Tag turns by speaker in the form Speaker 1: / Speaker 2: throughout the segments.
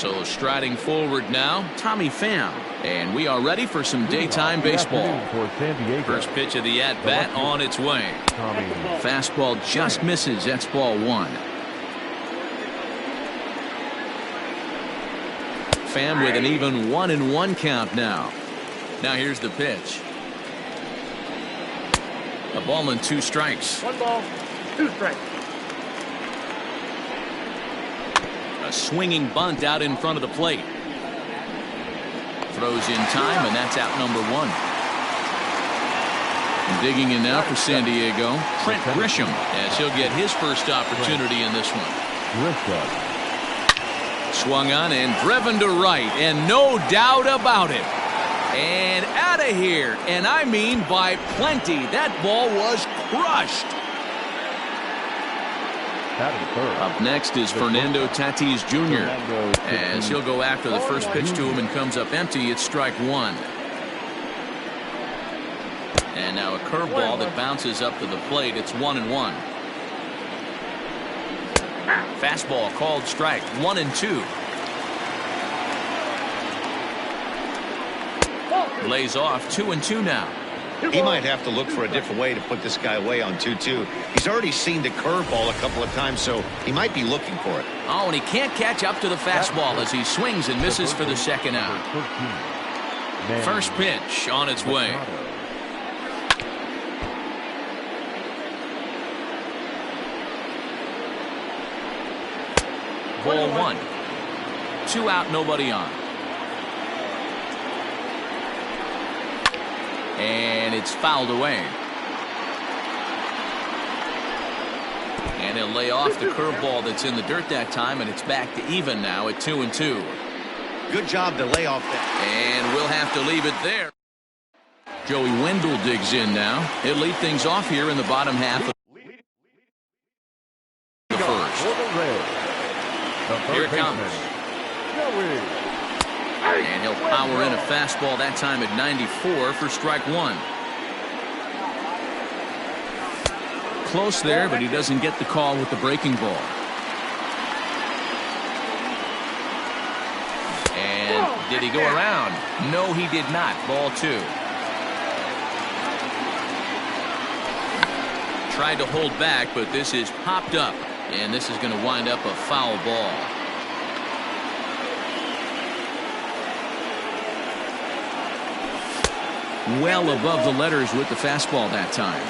Speaker 1: So striding forward now, Tommy Pham. And we are ready for some daytime baseball. First pitch of the at-bat on its way. Fastball just misses. That's ball one. Pham with an even 1-1 count now. Now here's the pitch. A ball and 2 strikes.
Speaker 2: 1 ball, 2 strikes.
Speaker 1: A swinging bunt out in front of the plate. Throws in time, and that's out number 1. Digging in now for San Diego, Trent Grisham, as he'll get his first opportunity in this one. Swung on and driven to right, and no doubt about it. And out of here, and I mean by plenty. That ball was crushed. Up next is Fernando Tatis Jr. as he'll go after the first pitch to him and comes up empty. It's strike 1. And now a curveball that bounces up to the plate. It's 1-1. Fastball called strike. 1-2. Lays off. 2-2 now.
Speaker 3: He might have to look for a different way to put this guy away on 2-2. He's already seen the curveball a couple of times, so he might be looking for it.
Speaker 1: Oh, and he can't catch up to the fastball as he swings and misses for the second out. First pitch on its way. Ball 1. 2 out, nobody on. And it's fouled away. And he'll lay off the curveball that's in the dirt that time, and it's back to even now at 2-2.
Speaker 3: Good job to lay off that.
Speaker 1: And we'll have to leave it there. Joey Wendell digs in now. He'll lead things off here in the bottom half of the first. Here it comes. And he'll power in a fastball that time at 94 for strike 1. Close there, but he doesn't get the call with the breaking ball. And did he go around? No, he did not. Ball 2. Tried to hold back, but this is popped up. And this is going to wind up a foul ball. Well above the letters with the fastball that time.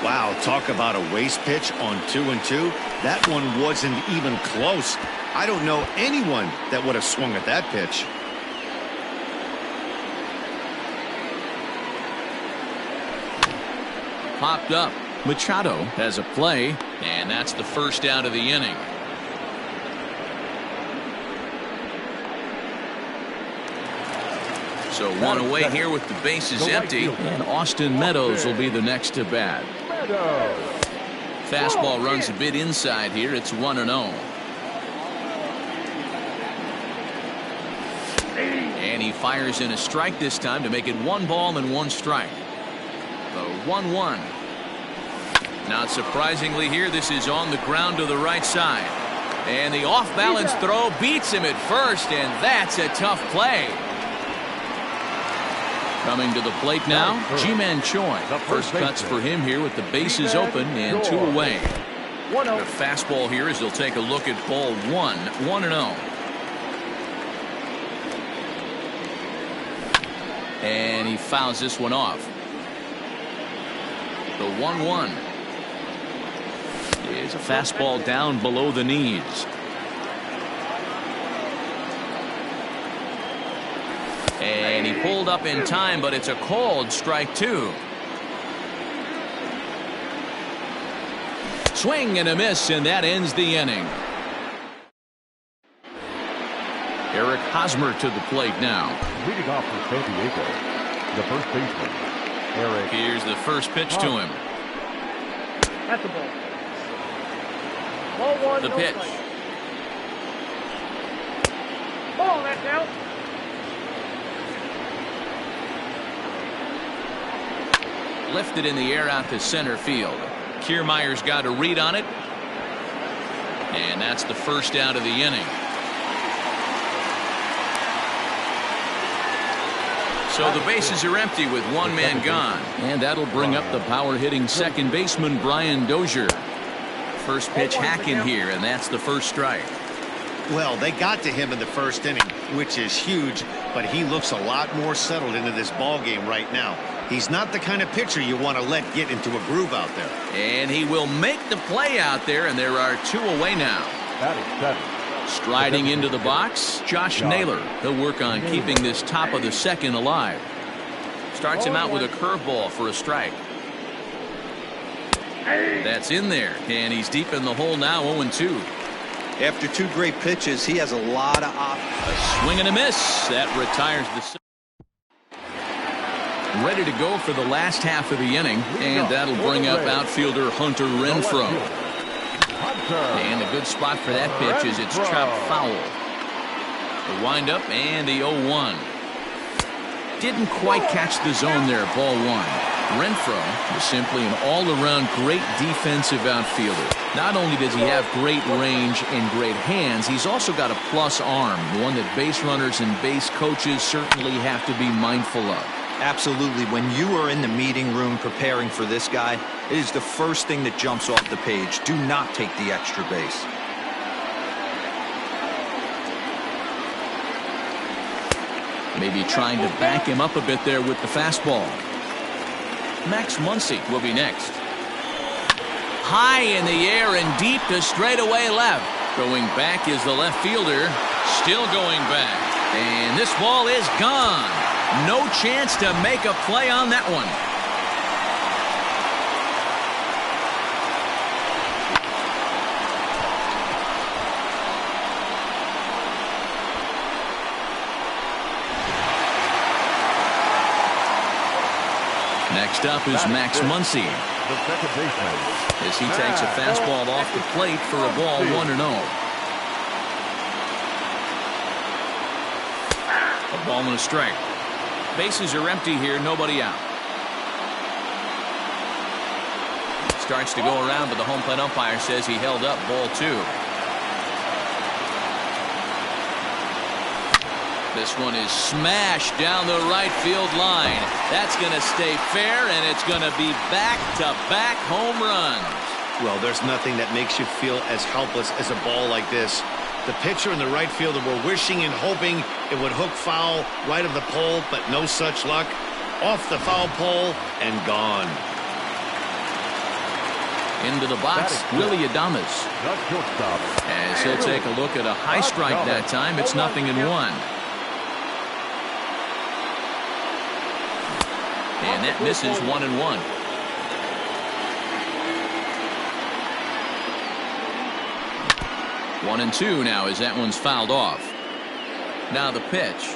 Speaker 3: Wow, talk about a waste pitch on 2-2. That one wasn't even close. I don't know anyone that would have swung at that pitch.
Speaker 1: Popped up. Machado has a play, and that's the first out of the inning. So 1 away here with the bases empty, and Austin Meadows will be the next to bat. Fastball runs a bit inside here. It's 1-0. And he fires in a strike this time to make it 1 ball and 1 strike. The 1-1. Not surprisingly here, this is on the ground to the right side. And the off-balance throw beats him at first, and that's a tough play. Coming to the plate now, Ji-Man Choi. First cuts for him here with the bases open and 2 away. The fastball here as he'll take a look at ball 1, 1-0. And he fouls this one off. The 1-1 is a fastball down below the knees. And he pulled up in time, but it's a called strike 2. Swing and a miss, and that ends the inning. Eric Hosmer to the plate now.
Speaker 4: Leading off for San Diego, the first baseman, Eric.
Speaker 1: Here's the first pitch to him.
Speaker 2: That's the ball. Ball 1.
Speaker 1: The pitch.
Speaker 2: Ball, that's out.
Speaker 1: Lifted in the air out to center field. Kiermaier's got a read on it. And that's the first out of the inning. So the bases are empty with one man gone. And that'll bring up the power-hitting second baseman, Brian Dozier. First pitch hacking here, and that's the first strike.
Speaker 3: Well, they got to him in the first inning, which is huge, but he looks a lot more settled into this ball game right now. He's not the kind of pitcher you want to let get into a groove out there.
Speaker 1: And he will make the play out there, and there are two away now.
Speaker 4: That is 7.
Speaker 1: Striding into the box, Josh Naylor. He'll work on keeping this top of the second alive. Starts him out with a curveball for a strike. That's in there, and he's deep in the hole now, 0-2.
Speaker 5: After 2 great pitches, he has a lot of options.
Speaker 1: A swing and a miss. That retires the... Ready to go for the last half of the inning, and that'll bring up outfielder Hunter Renfroe. And a good spot for that pitch is it's chopped foul. The windup and the 0-1. Didn't quite catch the zone there, ball 1. Renfroe is simply an all-around great defensive outfielder. Not only does he have great range and great hands, he's also got a plus arm, one that base runners and base coaches certainly have to be mindful of.
Speaker 5: Absolutely. When you are in the meeting room preparing for this guy, it is the first thing that jumps off the page. Do not take the extra base.
Speaker 1: Maybe trying to back him up a bit there with the fastball. Max Muncy will be next. High in the air and deep to straightaway left. Going back is the left fielder. Still going back. And this ball is gone. No chance to make a play on that one. Next up is Max Muncy,
Speaker 4: The second baseman.
Speaker 1: as he takes a fastball off the plate for a ball 1-0. A ball and a strike. Bases are empty here, nobody out. Starts to go around, but the home plate umpire says he held up, ball 2. This one is smashed down the right field line. That's going to stay fair, and it's going to be back-to-back home runs.
Speaker 3: Well, there's nothing that makes you feel as helpless as a ball like this. The pitcher and the right fielder were wishing and hoping it would hook foul right of the pole, but no such luck. Off the foul pole and gone.
Speaker 1: Into the box, Willie Adames.
Speaker 4: The shortstop.
Speaker 1: As he'll take a look at a high strike that time, it's 0-1. And that misses 1-1. One and two now as that one's fouled off. Now the pitch.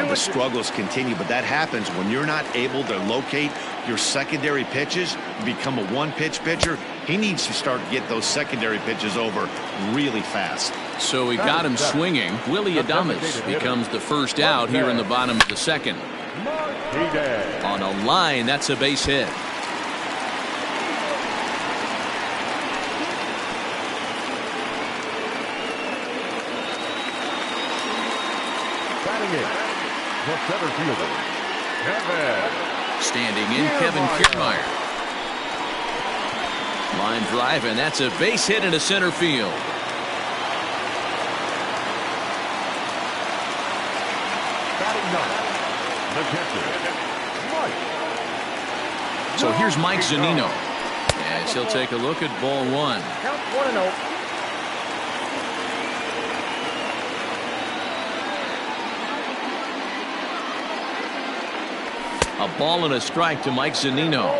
Speaker 3: The struggles continue, but that happens when you're not able to locate your secondary pitches. You become a one-pitch pitcher. He needs to start to get those secondary pitches over really fast.
Speaker 1: So he got him swinging. Willie Adames becomes the first out here in the bottom of the second. On a line, that's a base hit.
Speaker 4: Batting in, the center fielder, Kevin.
Speaker 1: Standing in, Kevin Kiermaier. Line drive, and that's a base hit into center field.
Speaker 4: Batting ninth, the catcher, Mike.
Speaker 1: So here's Mike Zunino, as he'll take a look at ball 1.
Speaker 2: Count 1-0.
Speaker 1: A ball and a strike to Mike Zunino.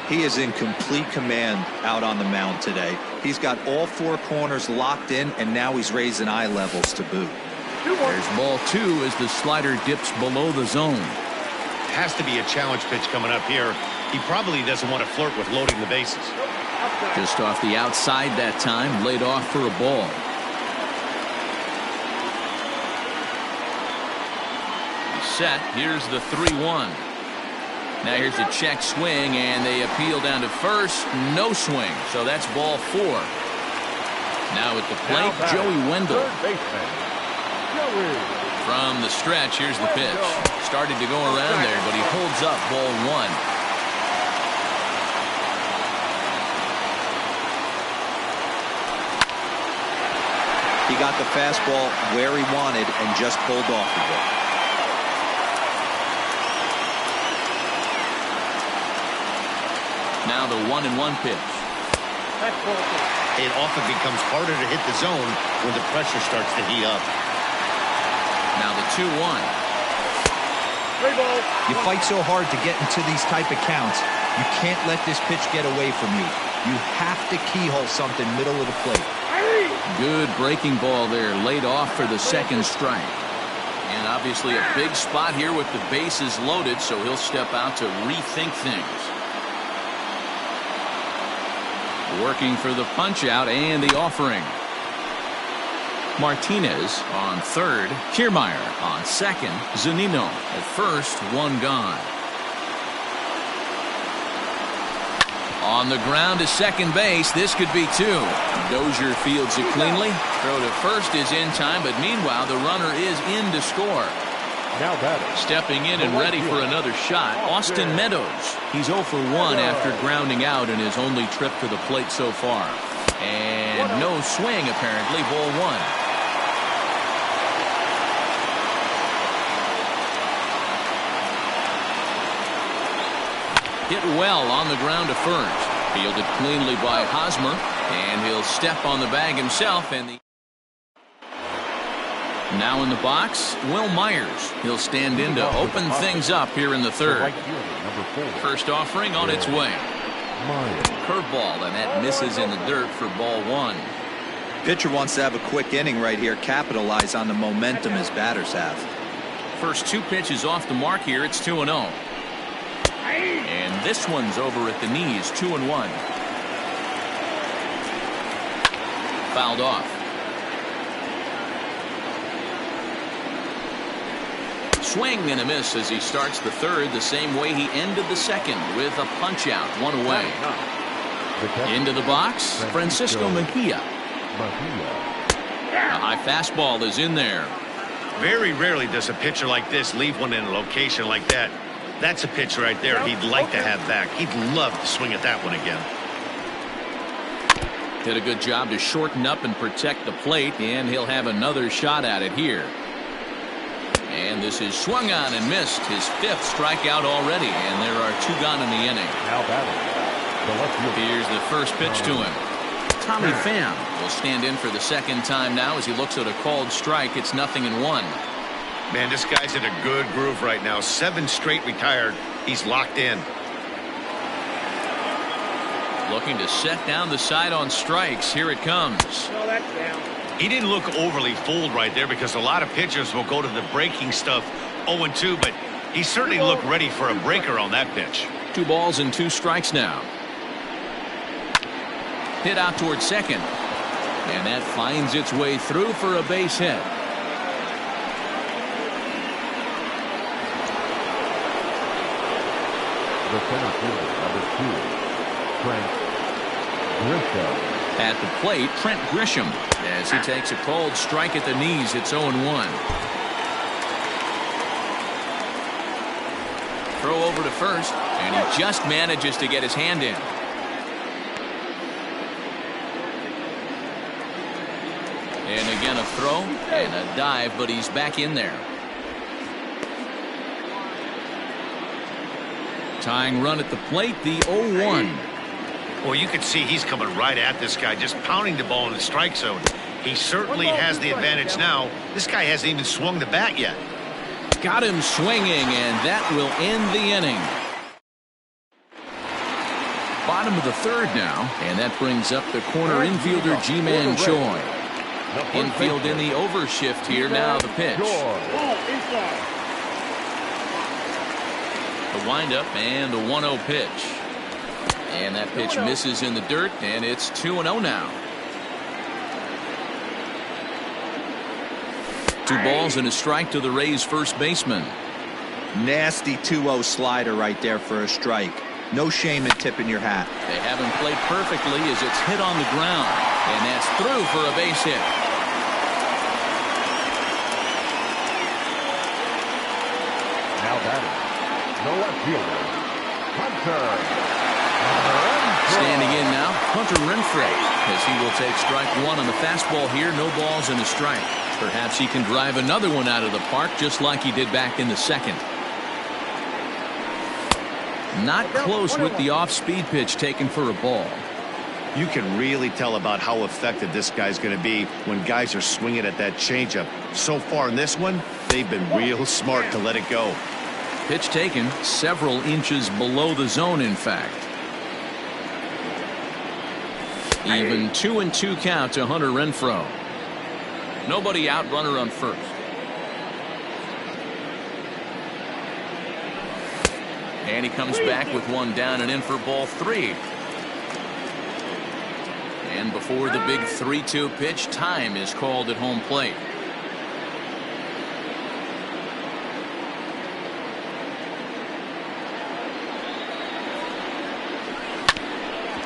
Speaker 5: He is in complete command out on the mound today. He's got all 4 corners locked in, and now he's raising eye levels to boot.
Speaker 1: There's ball 2 as the slider dips below the zone.
Speaker 3: Has to be a challenge pitch coming up here. He probably doesn't want to flirt with loading the bases.
Speaker 1: Just off the outside that time, laid off for a ball. Set. Here's the 3-1. Now here's a check swing, and they appeal down to first. No swing, so that's ball 4. Now at the plate, Joey Wendell.
Speaker 4: Third baseman, Joey
Speaker 1: From the stretch, here's the pitch. Started to go around there, but he holds up ball one.
Speaker 5: He got the fastball where he wanted and just pulled off of it.
Speaker 1: Now the 1-1 pitch.
Speaker 3: It often becomes harder to hit the zone when the pressure starts to heat up.
Speaker 1: Now the 2-1.
Speaker 5: You fight so hard to get into these type of counts, you can't let this pitch get away from you. You have to keyhole something middle of the plate.
Speaker 1: Good breaking ball there, laid off for the second strike. And obviously a big spot here with the bases loaded, so he'll step out to rethink things. Working for the punch out and the offering. Martinez on third, Kiermaier on second, Zunino at first, one gone. On the ground to second base, this could be two. Dozier fields it cleanly. Throw to first is in time, but meanwhile the runner is in to score.
Speaker 4: Now batting.
Speaker 1: Stepping in and ready for another shot, Austin Meadows. He's 0 for 1 after grounding out in his only trip to the plate so far. And no swing apparently, ball one. Hit well on the ground to first. Fielded cleanly by Hosmer, and he'll step on the bag himself. And now in the box, Will Myers. He'll stand in to open things up here in the third. First offering on its way. Curveball, and that misses in the dirt for ball one.
Speaker 5: Pitcher wants to have a quick inning right here, capitalize on the momentum his batters have.
Speaker 1: First two pitches off the mark here. It's 2-0. And this one's over at the knees, 2-1. Fouled off. Swing and a miss as he starts the third the same way he ended the second with a punch out, one away. Into the box, Francisco Mejia. A high fastball is in there.
Speaker 3: Very rarely does a pitcher like this leave one in a location like that. That's a pitch right there he'd like to have back. He'd love to swing at that one again.
Speaker 1: Did a good job to shorten up and protect the plate, and he'll have another shot at it here. And this is swung on and missed. His fifth strikeout already, and there are two gone in the inning.
Speaker 4: Now batting.
Speaker 1: Here's the first pitch to him. Tommy Pham will stand in for the second time now as he looks at a called strike. It's 0-1.
Speaker 3: Man, this guy's in a good groove right now. 7 straight retired. He's locked in.
Speaker 1: Looking to set down the side on strikes. Here it comes.
Speaker 2: No, that's down.
Speaker 3: He didn't look overly fooled right there because a lot of pitchers will go to the breaking stuff 0-2, but he certainly looked ready for a breaker on that pitch.
Speaker 1: 2 balls and 2 strikes now. Hit out towards second. And that finds its way through for a base hit.
Speaker 4: The center fielder, number 2, Trent Grisham.
Speaker 1: At the plate, Trent Grisham, as he takes a called strike at the knees. It's 0-1. Throw over to first, and he just manages to get his hand in. And again a throw and a dive, but he's back in there. Tying run at the plate, the 0-1.
Speaker 3: Well, you can see he's coming right at this guy, just pounding the ball in the strike zone. He certainly has the advantage now. This guy hasn't even swung the bat yet.
Speaker 1: Got him swinging, and that will end the inning. Bottom of the third now, and that brings up the corner infielder Ji-Man Choi. Infield in the overshift here. Now the pitch. The windup and the 1-0 pitch. And that pitch misses in the dirt, and it's 2-0 now. 2 balls and a strike to the Rays first baseman.
Speaker 5: Nasty 2-0 slider right there for a strike. No shame in tipping your hat.
Speaker 1: They have him played perfectly as it's hit on the ground, and that's through for a base hit.
Speaker 4: batter, the left fielder, Hunter.
Speaker 1: Standing in now, Hunter Renfroe, as he will take strike one on the fastball here. No balls and a strike. Perhaps he can drive another one out of the park just like he did back in the second. Not close with the off-speed pitch taken for a ball.
Speaker 3: You can really tell about how effective this guy's going to be when guys are swinging at that changeup. So far in this one, they've been real smart to let it go.
Speaker 1: Pitch taken several inches below the zone, in fact. Even 2-2 count to Hunter Renfroe. Nobody out, runner on first. And he comes back with one down and in for ball three. And before the big 3-2 pitch, time is called at home plate.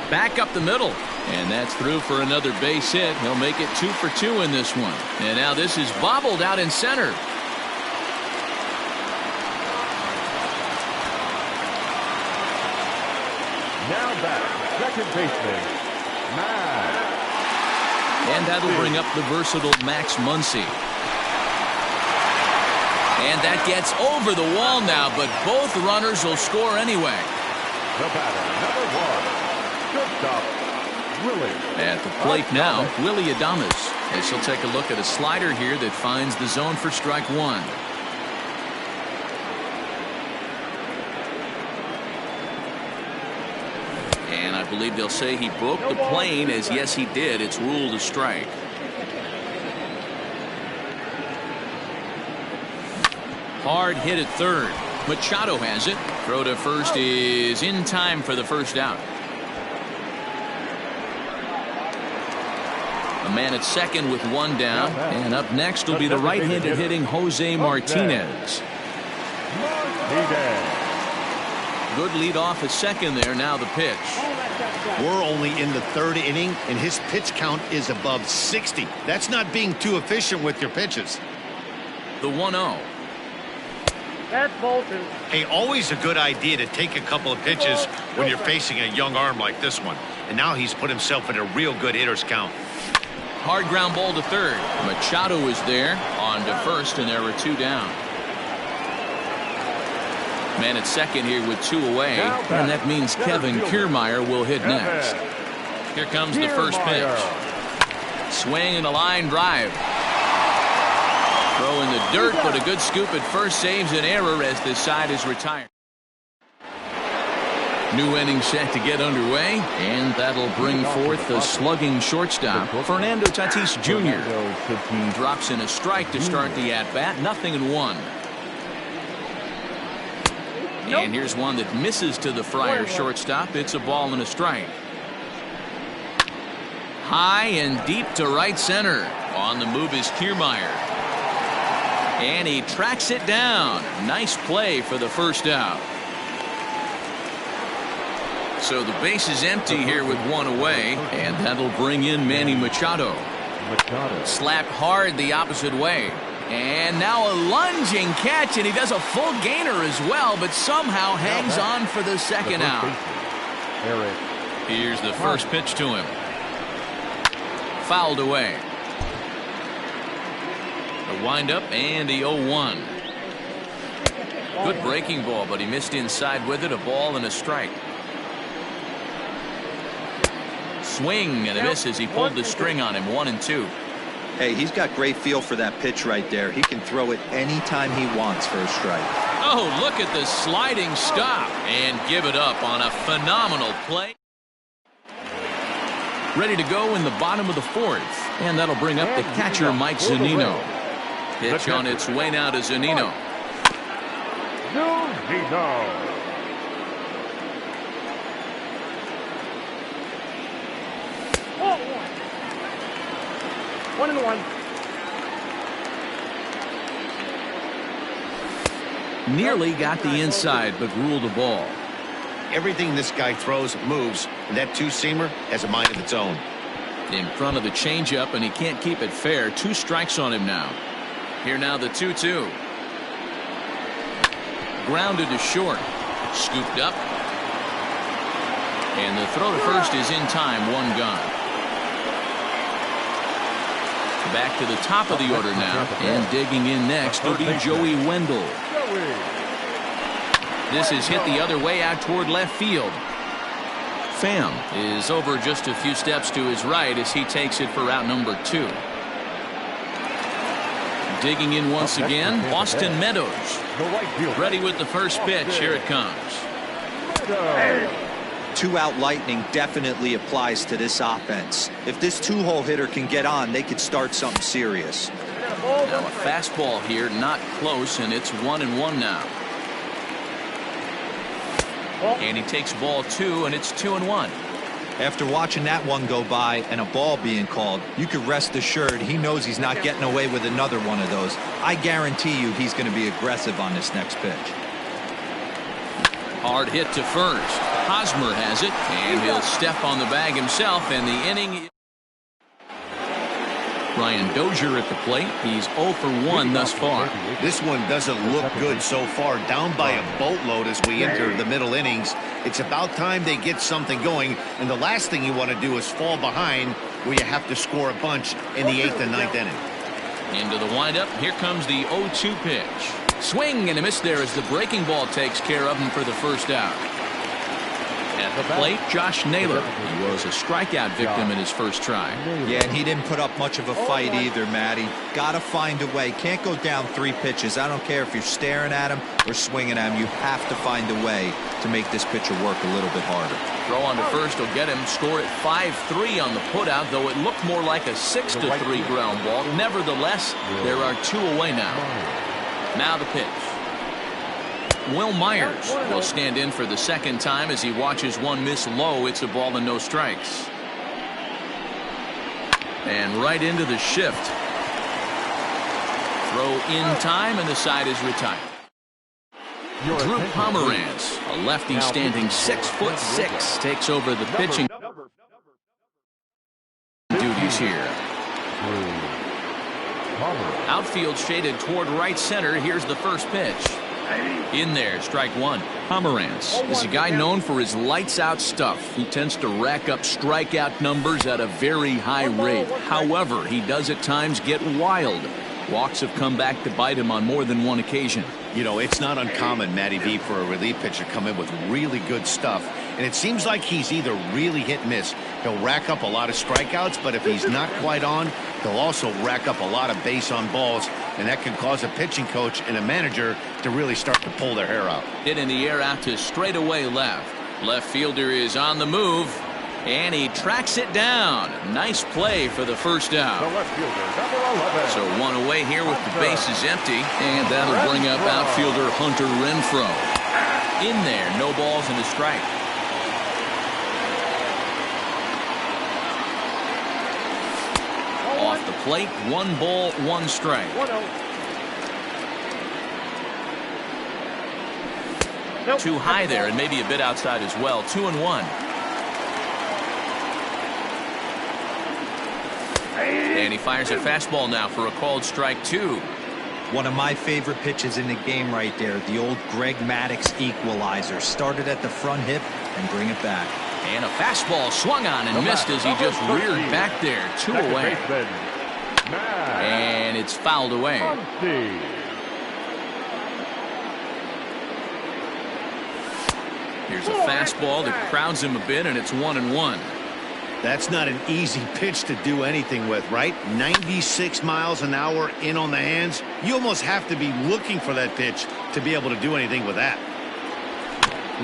Speaker 1: Back up the middle. And that's through for another base hit. He'll make it 2 for 2 in this one. And now this is bobbled out in center.
Speaker 4: Now back, second baseman, Max.
Speaker 1: And that'll bring up the versatile Max Muncy. And that gets over the wall now, but both runners will score anyway.
Speaker 4: The batter, number one, shortstop, Willie.
Speaker 1: At the plate now, Willie Adames, as he'll take a look at a slider here that finds the zone for strike one. And I believe they'll say he broke the plane, as yes he did. It's ruled a strike. Hard hit at third. Machado has it. Throw to first is in time for the first out. A man at second with one down, and up next will be the right-handed hitting Jose Martinez. Good lead off at second there. Now the pitch.
Speaker 3: We're only in the third inning, and his pitch count is above 60. That's not being too efficient with your pitches.
Speaker 1: The 1-0.
Speaker 2: That's ball two.
Speaker 3: Hey, always a good idea to take a couple of pitches when you're facing a young arm like this one. And now he's put himself in a real good hitter's count.
Speaker 1: Hard ground ball to third. Machado is there. On to first, and there are two down. Man at second here with two away, and that means Kevin Kiermaier will hit next. Here comes the first pitch. Swing and a line drive. Throw in the dirt, but a good scoop at first saves an error as this side is retired. New inning set to get underway, and that'll bring forth the slugging shortstop, Fernando Tatis Jr. Drops in a strike to start the at-bat, 0-1. And here's one that misses to the Friar shortstop. It's a ball and a strike. High and deep to right center. On the move is Kiermaier. And he tracks it down. Nice play for the first out. So the base is empty here with one away, and that'll bring in Manny Machado. Slapped hard the opposite way. And now a lunging catch, and he does a full gainer as well, but somehow hangs on for the second out. Here's the first pitch to him. Fouled away. The windup and the 0-1. Good breaking ball, but he missed inside with it. A ball and a strike. Swing and a miss as he pulled the string on him. 1-2.
Speaker 5: Hey, he's got great feel for that pitch right there. He can throw it anytime he wants for a strike.
Speaker 1: Oh, look at the sliding stop and give it up on a phenomenal play. Ready to go in the bottom of the fourth, and that'll bring up the catcher Mike Zunino. Pitch on its way now to Zunino.
Speaker 4: Zunino.
Speaker 2: 1-1.
Speaker 1: Nearly got the inside, but ruled a ball.
Speaker 3: Everything this guy throws moves, and that two-seamer has a mind of its own.
Speaker 1: In front of the changeup, and he can't keep it fair. 2 strikes on him now. Here now the 2-2. grounded to short. Scooped up. And the throw to first is in time. One gone. Back to the top of the order now. And digging in next will be Joey Wendell. This is hit the other way out toward left field. Pham is over just a few steps to his right as he takes it for route number 2. Digging in once again, Austin Meadows. Ready with the first pitch. Here it comes.
Speaker 5: 2-out lightning definitely applies to this offense. If this 2-hole hitter can get on, they could start something serious.
Speaker 1: Now a fastball here, not close, and it's 1-1 now. And he takes ball 2, and it's 2-1.
Speaker 5: After watching that one go by and a ball being called, you could rest assured he knows he's not getting away with another one of those. I guarantee you he's going to be aggressive on this next pitch.
Speaker 1: Hard hit to first. Hosmer has it, and he'll step on the bag himself, and the inning. Brian Dozier at the plate. He's 0 for 1 thus far.
Speaker 3: This one doesn't look good so far. Down by a boatload as we enter the middle innings. It's about time they get something going, and the last thing you want to do is fall behind where you have to score a bunch in the 8th and 9th inning.
Speaker 1: Into the windup. Here comes the 0-2 pitch. Swing and a miss there as the breaking ball takes care of him for the first out. At the plate, Josh Naylor. He was a strikeout victim in his first try.
Speaker 5: Yeah, and he didn't put up much of a fight either, Matty. Gotta find a way. Can't go down 3 pitches. I don't care if you're staring at him or swinging at him. You have to find a way to make this pitcher work a little bit harder.
Speaker 1: Throw on to first will get him. Score at 5-3 on the putout, though it looked more like a 6-3 ground ball. Nevertheless, there are 2 away now. Now the pitch. Will Myers will stand in for the second time as he watches one miss low. It's a ball and no strikes. And right into the shift. Throw in time, and the side is retired. Drew Pomeranz, a lefty standing 6'6", takes over the pitching duties here. Outfield shaded toward right center. Here's the first pitch. In there, strike 1. Pomeranz is a guy known for his lights-out stuff. He tends to rack up strikeout numbers at a very high rate. However, he does at times get wild. Walks have come back to bite him on more than one occasion.
Speaker 3: You know, it's not uncommon, Matty V, for a relief pitcher to come in with really good stuff. And it seems like he's either really hit-miss. He'll rack up a lot of strikeouts, but if he's not quite on, he'll also rack up a lot of base on balls, and that can cause a pitching coach and a manager to really start to pull their hair out.
Speaker 1: Hit in the air out to straightaway left. Left fielder is on the move, and he tracks it down. Nice play for the first out. So one away here with the bases empty, and that'll bring up outfielder Hunter Renfroe. In there, no balls and a strike. Off the plate, 1 ball, 1 strike. Too high there, and maybe a bit outside as well. 2-1. And he fires a fastball now for a called strike 2.
Speaker 5: One of my favorite pitches in the game right there, the old Greg Maddux equalizer. Started at the front hip and bring it back.
Speaker 1: And a fastball swung on and missed as he just reared back there. 2 away. And it's fouled away. Here's a fastball that crowds him a bit, and it's 1-1.
Speaker 3: That's not an easy pitch to do anything with, right? 96 miles an hour in on the hands. You almost have to be looking for that pitch to be able to do anything with that.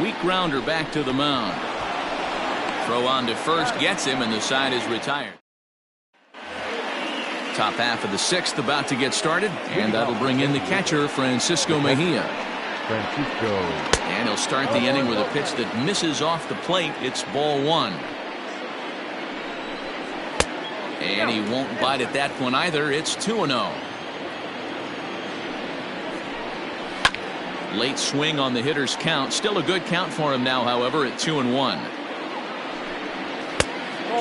Speaker 1: Weak grounder back to the mound. Throw on to first gets him, and the side is retired. Top half of the 6th about to get started, and that'll bring in the catcher, Francisco Mejia. And he'll start the inning with a pitch that misses off the plate. It's ball 1. And he won't bite at that one either. It's 2-0. Late swing on the hitter's count. Still a good count for him now, however, at 2-1.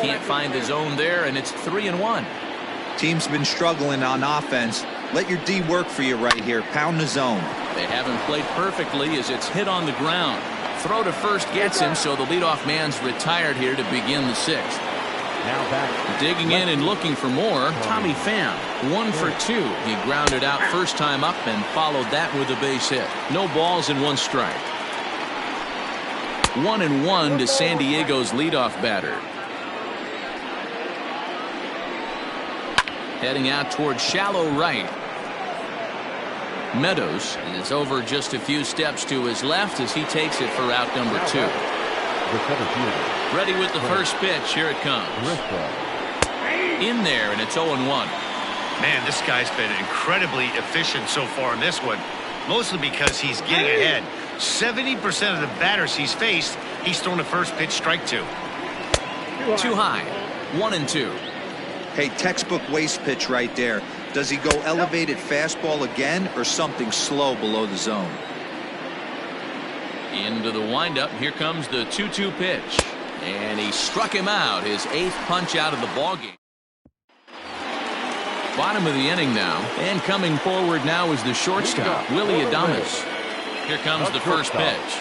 Speaker 1: Can't find the zone there, and it's 3-1.
Speaker 5: Team's been struggling on offense. Let your D work for you right here. Pound the zone.
Speaker 1: They haven't played perfectly as it's hit on the ground. Throw to first gets him, so the leadoff man's retired here to begin the sixth.
Speaker 4: Now back.
Speaker 1: Digging in and looking for more, Tommy Pham. 1 for 2. He grounded out first time up and followed that with a base hit. No balls and 1 strike. 1-1 to San Diego's leadoff batter. Heading out towards shallow right. Meadows is over just a few steps to his left as he takes it for out number 2. Ready with the first pitch. Here it comes. In there, and it's 0-1.
Speaker 3: Man, this guy's been incredibly efficient so far in this one, mostly because he's getting ahead. 70% of the batters he's faced, he's thrown the first pitch strike to.
Speaker 1: Too high. 1-2.
Speaker 5: Hey, textbook waste pitch right there. Does he go elevated fastball again or something slow below the zone?
Speaker 1: Into the windup. Here comes the 2-2 pitch. And he struck him out. His 8th punch out of the ballgame. Bottom of the inning now. And coming forward now is the shortstop, Willie Adames. Here comes the first pitch.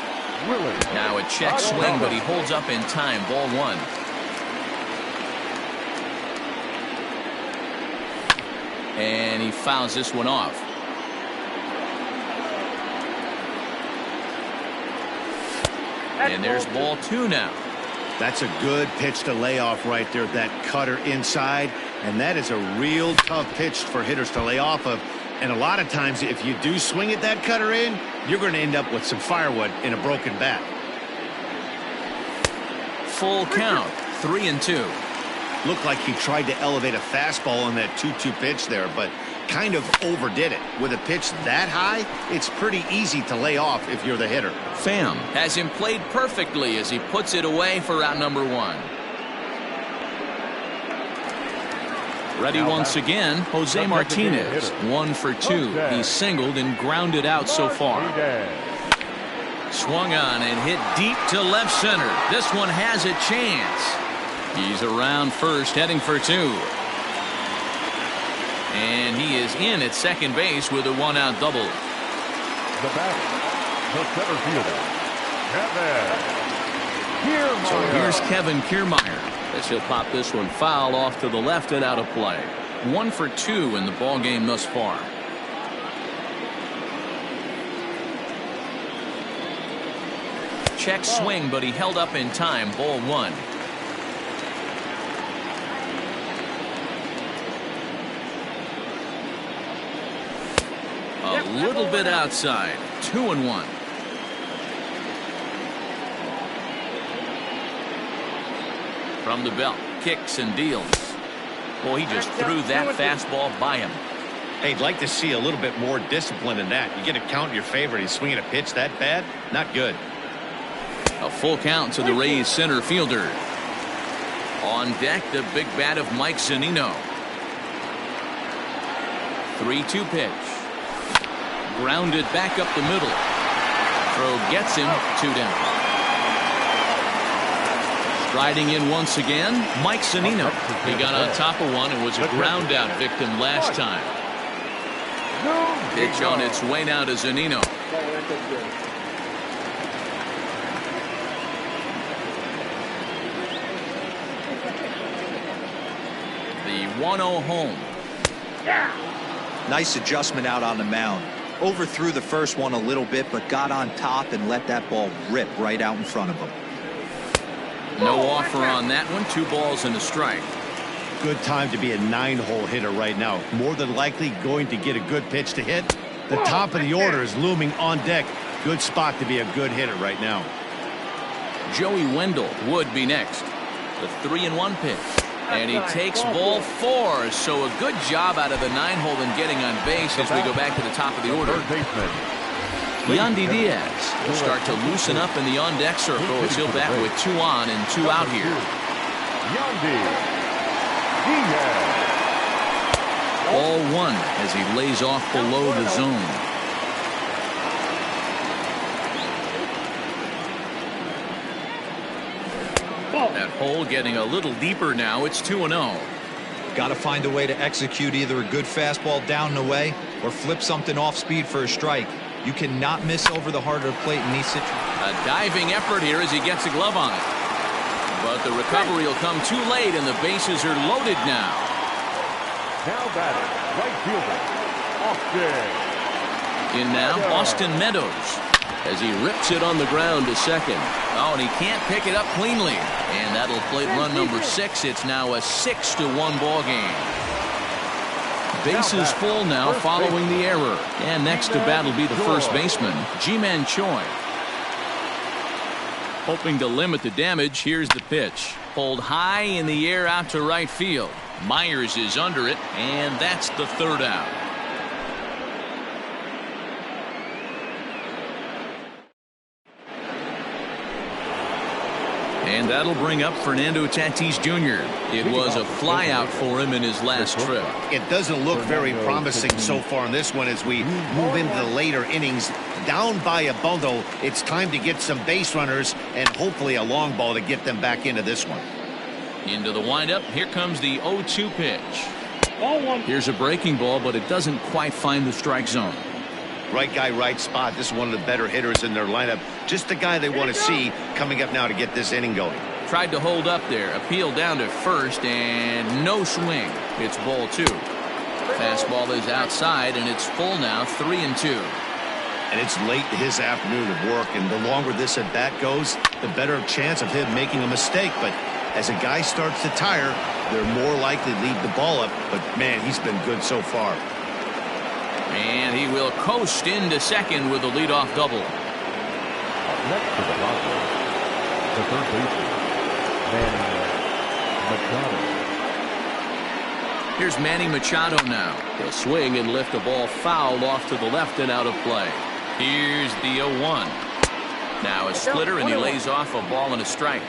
Speaker 1: Now a check swing, but he holds up in time. Ball 1. And he fouls this one off. And there's ball 2 now.
Speaker 3: That's a good pitch to lay off right there. That cutter inside. And that is a real tough pitch for hitters to lay off of. And a lot of times, if you do swing at that cutter in, you're going to end up with some firewood in a broken bat.
Speaker 1: Full count. 3-2.
Speaker 3: Looked like he tried to elevate a fastball on that 2-2 pitch there, but kind of overdid it. With a pitch that high, it's pretty easy to lay off if you're the hitter.
Speaker 1: Pham has him played perfectly as he puts it away for out number 1. Ready once again, Jose Martinez. 1 for 2. He's singled and grounded out so far. Swung on and hit deep to left center. This one has a chance. He's around first, heading for 2. And he is in at second base with a 1-out double.
Speaker 4: The batter, the center fielder, Kevin Kiermaier.
Speaker 1: So here's Kevin Kiermaier as he'll pop this one foul off to the left and out of play. 1 for 2 in the ball game thus far. Check swing, but he held up in time. Ball 1. A little bit outside. 2-1. From the belt, kicks and deals. Boy, he just threw that fastball by him.
Speaker 3: Hey, I'd like to see a little bit more discipline in that. You get a count in your favor and he's swinging a pitch that bad? Not good.
Speaker 1: A full count to the Rays center fielder. On deck, the big bat of Mike Zunino. 3-2 pitch. Grounded back up the middle. Throw gets him. 2 down. Striding in once again, Mike Zunino. He got on top of one and was a ground out victim last time. Pitch on its way now to Zunino. The 1-0 home.
Speaker 5: Nice adjustment out on the mound. Overthrew the first one a little bit, but got on top and let that ball rip right out in front of him.
Speaker 1: No offer on that one. 2 balls and a strike.
Speaker 3: Good time to be a 9-hole hitter right now. More than likely going to get a good pitch to hit. The top of the order is looming on deck. Good spot to be a good hitter right now.
Speaker 1: Joey Wendell would be next. The 3-1 pitch. And he takes ball 4. So a good job out of the 9-hole and getting on base as we go back to the top of the order. Yandy Diaz will start to loosen up in the on-deck circle as he'll bat with 2 on and 2 out here.
Speaker 4: Yandy Diaz.
Speaker 1: Ball 1 as he lays off below the zone. That hole getting a little deeper now. It's 2-0.
Speaker 5: Got to find a way to execute either a good fastball down and away or flip something off speed for a strike. You cannot miss over the heart of the plate in these situations.
Speaker 1: A diving effort here as he gets a glove on it. But the recovery will come too late, and the bases are loaded now.
Speaker 4: Now batting, right fielder, Austin.
Speaker 1: In now, Austin Meadows, as he rips it on the ground to second. Oh, and he can't pick it up cleanly. And that'll plate run number 6. It's now a 6-1 ball game. Bases full now following the error. And next to bat will be the first baseman, Ji-Man Choi. Hoping to limit the damage, here's the pitch. Pulled high in the air out to right field. Myers is under it, and that's the third out. And that'll bring up Fernando Tatis Jr. It was a flyout for him in his last trip.
Speaker 3: It doesn't look very promising so far in this one as we move into the later innings. Down by a bundle, it's time to get some base runners and hopefully a long ball to get them back into this one.
Speaker 1: Into the windup, here comes the 0-2 pitch.
Speaker 2: Ball one.
Speaker 1: Here's a breaking ball, but it doesn't quite find the strike zone.
Speaker 3: Right guy, right spot. This is one of the better hitters in their lineup. Just the guy they want to see coming up now to get this inning going.
Speaker 1: Tried to hold up there. Appeal down to first, and no swing. It's ball 2. Fastball is outside, and it's full now, 3-2.
Speaker 3: And it's late in his afternoon of work, and the longer this at bat goes, the better chance of him making a mistake. But as a guy starts to tire, they're more likely to leave the ball up. But man, he's been good so far.
Speaker 1: And he will coast into second with a leadoff double.
Speaker 4: Next to the Padres, the third baseman, Manny Machado.
Speaker 1: Here's Manny Machado now. He'll swing and lift a ball foul off to the left and out of play. Here's the 0-1. Now a splitter, and he lays off a ball and a strike.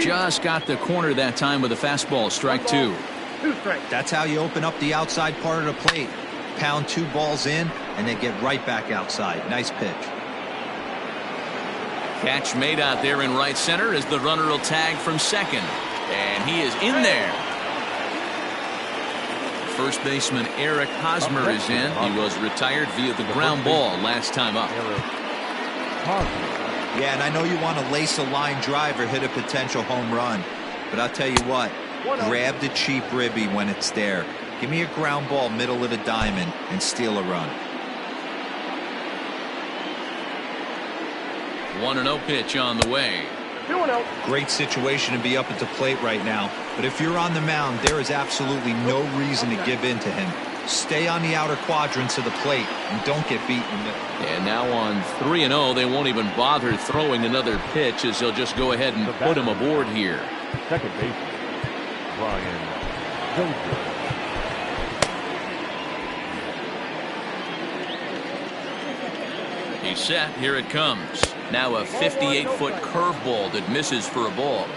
Speaker 1: Just got the corner that time with a fastball, strike 2.
Speaker 2: 2 strikes.
Speaker 5: That's how you open up the outside part of the plate. Pound 2 balls in, and then get right back outside. Nice pitch.
Speaker 1: Catch made out there in right center as the runner will tag from second. And he is in there. First baseman Eric Hosmer is in. He was retired via the ground ball last time up.
Speaker 5: Yeah, and I know you want to lace a line drive or hit a potential home run. But I'll tell you what, grab the cheap ribby when it's there. Give me a ground ball middle of the diamond and steal a run.
Speaker 1: 1-0 pitch on the way.
Speaker 2: 2-0.
Speaker 5: Great situation to be up at the plate right now. But if you're on the mound, there is absolutely no reason to give in to him. Stay on the outer quadrants of the plate and don't get beaten.
Speaker 1: And now on 3-0, they won't even bother throwing another pitch as they'll just go ahead and put him aboard here.
Speaker 4: Second baseman, Brian Dozier.
Speaker 1: He's set. Here it comes. Now a 58-foot curveball that misses for a ball.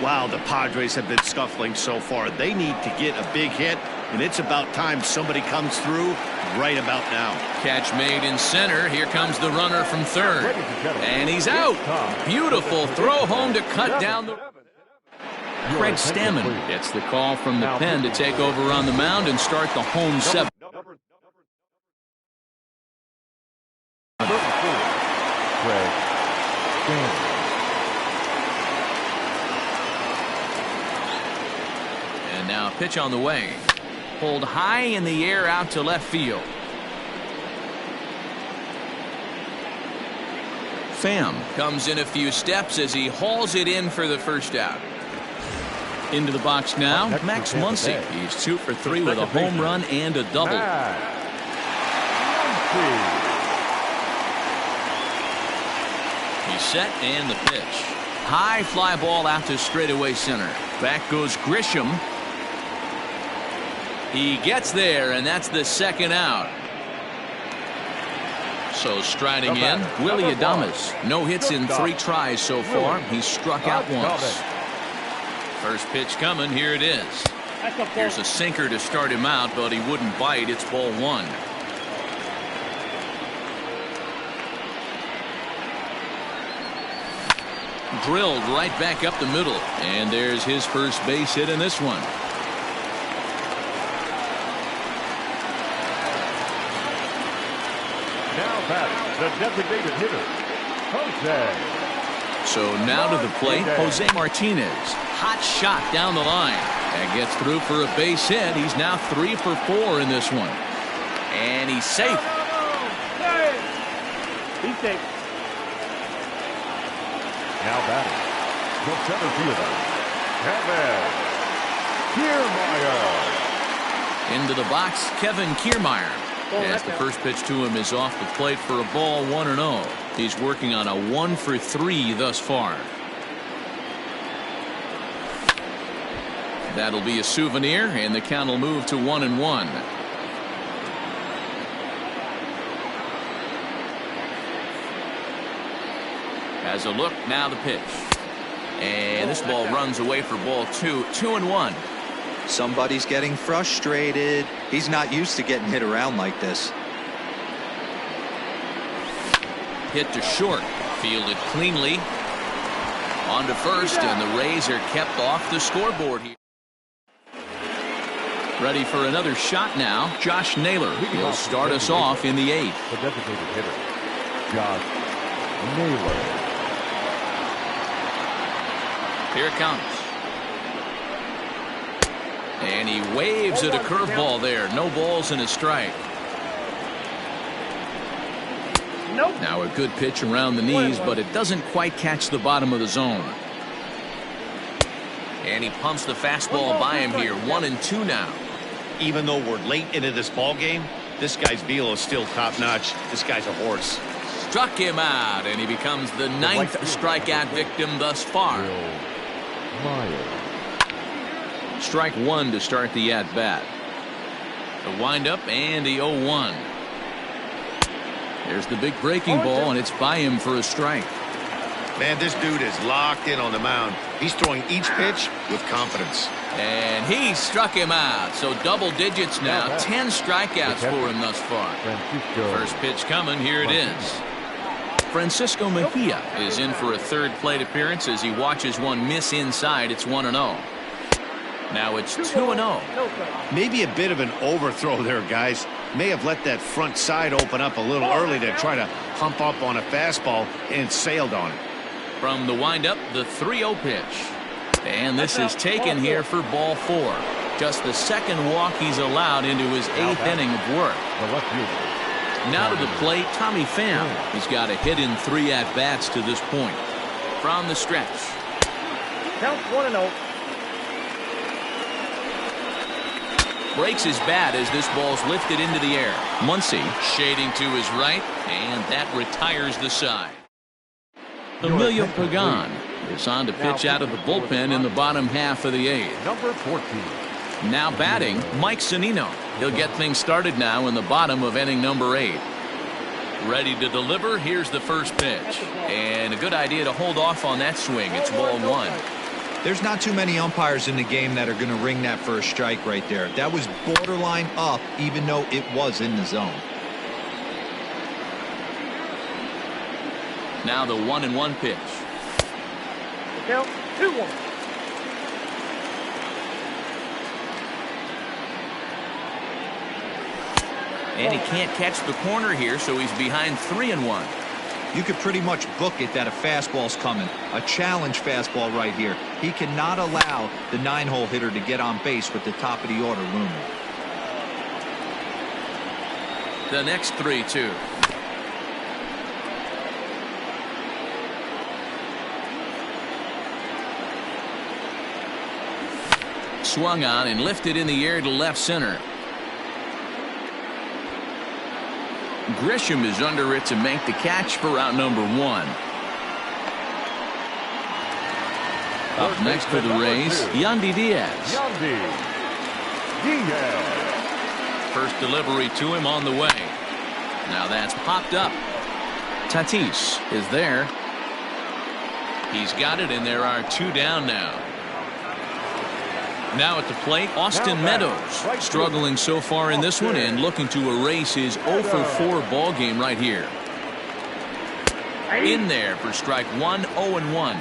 Speaker 3: Wow, the Padres have been scuffling so far. They need to get a big hit, and it's about time somebody comes through right about now.
Speaker 1: Catch made in center. Here comes the runner from third. And he's out. Beautiful throw home to cut down the... Craig Stammen gets the call from the pen to take over on the mound and start the home 7th. And now a pitch on the way. Pulled high in the air out to left field. Pham comes in a few steps as he hauls it in for the first out. Into the box now, Max Muncy. He's 2 for 3 with a home run and a double. He's set, and the pitch. High fly ball out to straightaway center. Back goes Grisham. He gets there, and that's the second out. So striding in, Willie Adames. No hits in 3 tries so far. He's struck out once. First pitch coming. Here it is. Here's a sinker to start him out, but he wouldn't bite. It's ball 1. Drilled right back up the middle, and there's his first base hit in this one.
Speaker 4: Now batting, the designated hitter, Jose.
Speaker 1: So now to the plate, Jose Martinez. Hot shot down the line. And gets through for a base hit. He's now 3 for 4 in this one. And he's safe.
Speaker 2: He's safe.
Speaker 4: Now batting, the center fielder, Kevin Kiermaier.
Speaker 1: Into the box, Kevin Kiermaier. As the first pitch to him is off the plate for a ball, 1-0. He's working on a 1 for 3 thus far. That'll be a souvenir, and the count will move to 1-1. Has a look, now the pitch. And this ball runs away for ball 2, 2-1.
Speaker 5: Somebody's getting frustrated. He's not used to getting hit around like this.
Speaker 1: Hit to short, fielded cleanly. On to first, and the Rays are kept off the scoreboard here. Ready for another shot now, Josh Naylor. He'll start us off in the 8th.
Speaker 4: The designated hitter, Josh Naylor.
Speaker 1: Here it comes. And he waves at a curveball there. No balls and a strike.
Speaker 2: Nope.
Speaker 1: Now a good pitch around the knees, but it doesn't quite catch the bottom of the zone. And he pumps the fastball by him here. 1-2 now.
Speaker 3: Even though we're late into this ball game, this guy's velo is still top notch. This guy's a horse.
Speaker 1: Struck him out, and he becomes the 9th strikeout victim thus far. Strike 1 to start the at-bat. The windup and the 0-1. There's the big breaking ball, and it's by him for a strike.
Speaker 3: Man, this dude is locked in on the mound. He's throwing each pitch with confidence.
Speaker 1: And he struck him out. So double digits now. 10 strikeouts for him thus far. First pitch coming. Here it is. Francisco Mejia is in for a third plate appearance as he watches one miss inside. It's 1-0. Now it's 2-0.
Speaker 3: Maybe a bit of an overthrow there, guys. May have let that front side open up a little early to try to hump up on a fastball and sailed on it.
Speaker 1: From the windup, the 3-0 pitch. And this is taken here for ball 4. Just the second walk he's allowed into his 8th inning of work. Now to the plate, Tommy Pham. He's got a hit in 3 at-bats to this point. From the stretch.
Speaker 2: Count 1-0.
Speaker 1: Breaks his bat as this ball's lifted into the air. Muncy shading to his right, and that retires the side. Emilio Pagan is on to pitch out of the bullpen in the bottom half of the 8th.
Speaker 4: Number 14.
Speaker 1: Now batting, Mike Zunino. He'll get things started now in the bottom of inning number 8. Ready to deliver. Here's the first pitch. And a good idea to hold off on that swing. It's ball 1.
Speaker 5: There's not too many umpires in the game that are going to ring that first strike right there. That was borderline up, even though it was in the zone.
Speaker 1: Now the 1-1 pitch.
Speaker 2: Count 2-1.
Speaker 1: And he can't catch the corner here, so he's behind 3-1.
Speaker 5: You could pretty much book it that a fastball's coming. A challenge fastball right here. He cannot allow the 9-hole hitter to get on base with the top of the order looming.
Speaker 1: The next 3-2. Swung on and lifted in the air to left center. Grisham is under it to make the catch for out number 1. Up next for the Rays, Yandy Diaz. First delivery to him on the way. Now that's popped up. Tatis is there. He's got it, and there are 2 down now. Now at the plate, Austin Meadows struggling so far in this one and looking to erase his 0-for-4 ball game right here. In there for strike 1, 0-1.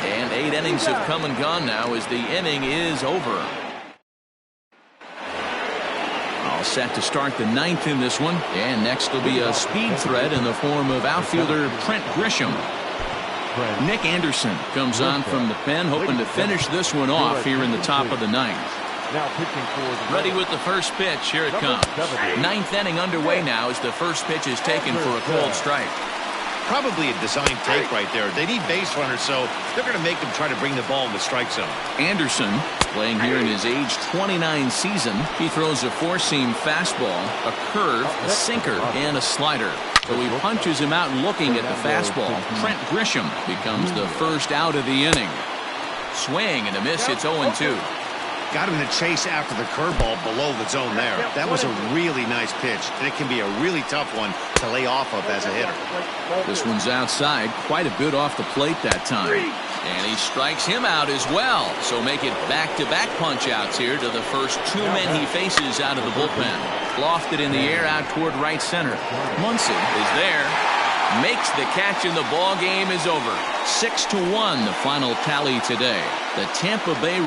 Speaker 1: And And 8 innings have come and gone now as the inning is over. All set to start the 9th in this one. And next will be a speed threat in the form of outfielder Trent Grisham. Nick Anderson comes on from the pen, hoping to finish this one off here in the top of the 9th.
Speaker 4: Now pitching for the
Speaker 1: Ready with the first pitch. Here it comes. 9th inning underway now as the first pitch is taken for a cold strike.
Speaker 3: Probably a design take right there. They need base runners, so they're going to make them try to bring the ball in the strike zone.
Speaker 1: Anderson, playing here in his age 29 season, he throws a 4-seam fastball, a curve, a sinker, and a slider. So he punches him out looking at the fastball. Trent Grisham becomes the first out of the inning. Swing and a miss. It's 0-2.
Speaker 3: Got him to chase after the curveball below the zone there. That was a really nice pitch, and it can be a really tough one to lay off of as a hitter.
Speaker 1: This one's outside, quite a bit off the plate that time. And he strikes him out as well. So make it back-to-back punch-outs here to the first 2 men he faces out of the bullpen. Lofted in the air out toward right center. Muncy is there. Makes the catch, and the ball game is over. 6-1 the final tally today. The Tampa Bay